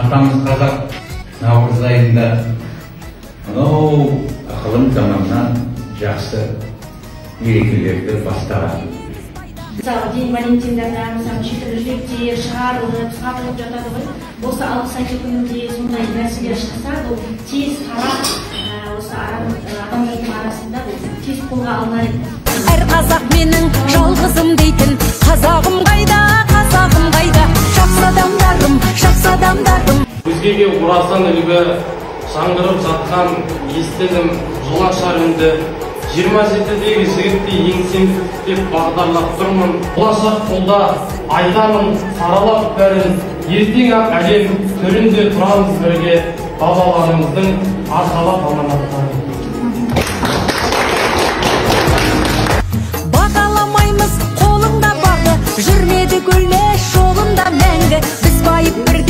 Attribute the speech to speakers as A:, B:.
A: Атамыз қазақ наурыз айында анау ықылым заманнан жақсы мерекелерді бастаған.
B: Мысалы, День Валентиндарда, мысалы, шетел жүректер шығарылып, сатылып жатады ғой. Осы алғыс айту күнінде сондай нәрселер шықса, бұл тез тарап, осы адамдардың арасында бұл тез қолға алынар еді.
C: Әр қазақ менің жалғызым дейтін, қазағым қайда, қазағым қайда, жақсы адамдарым, жақсы адамдарым.
D: Өзгеге орасан үлгі жаңғырып жатқан естідім жолашар үнді. 27-дегі жігітті еңсемдік деп бағдарлап тұрмын. Болашақ қолда айтамын саралап бәрін. Ертең ақ әлем төрінде тұрамыз бірге, бабаларымыздың арқалап аманаттарын.
C: Бағаламаймыз қолыңда бағы, жүрмеді гүлме жолында мәңгі. Біз байып бірге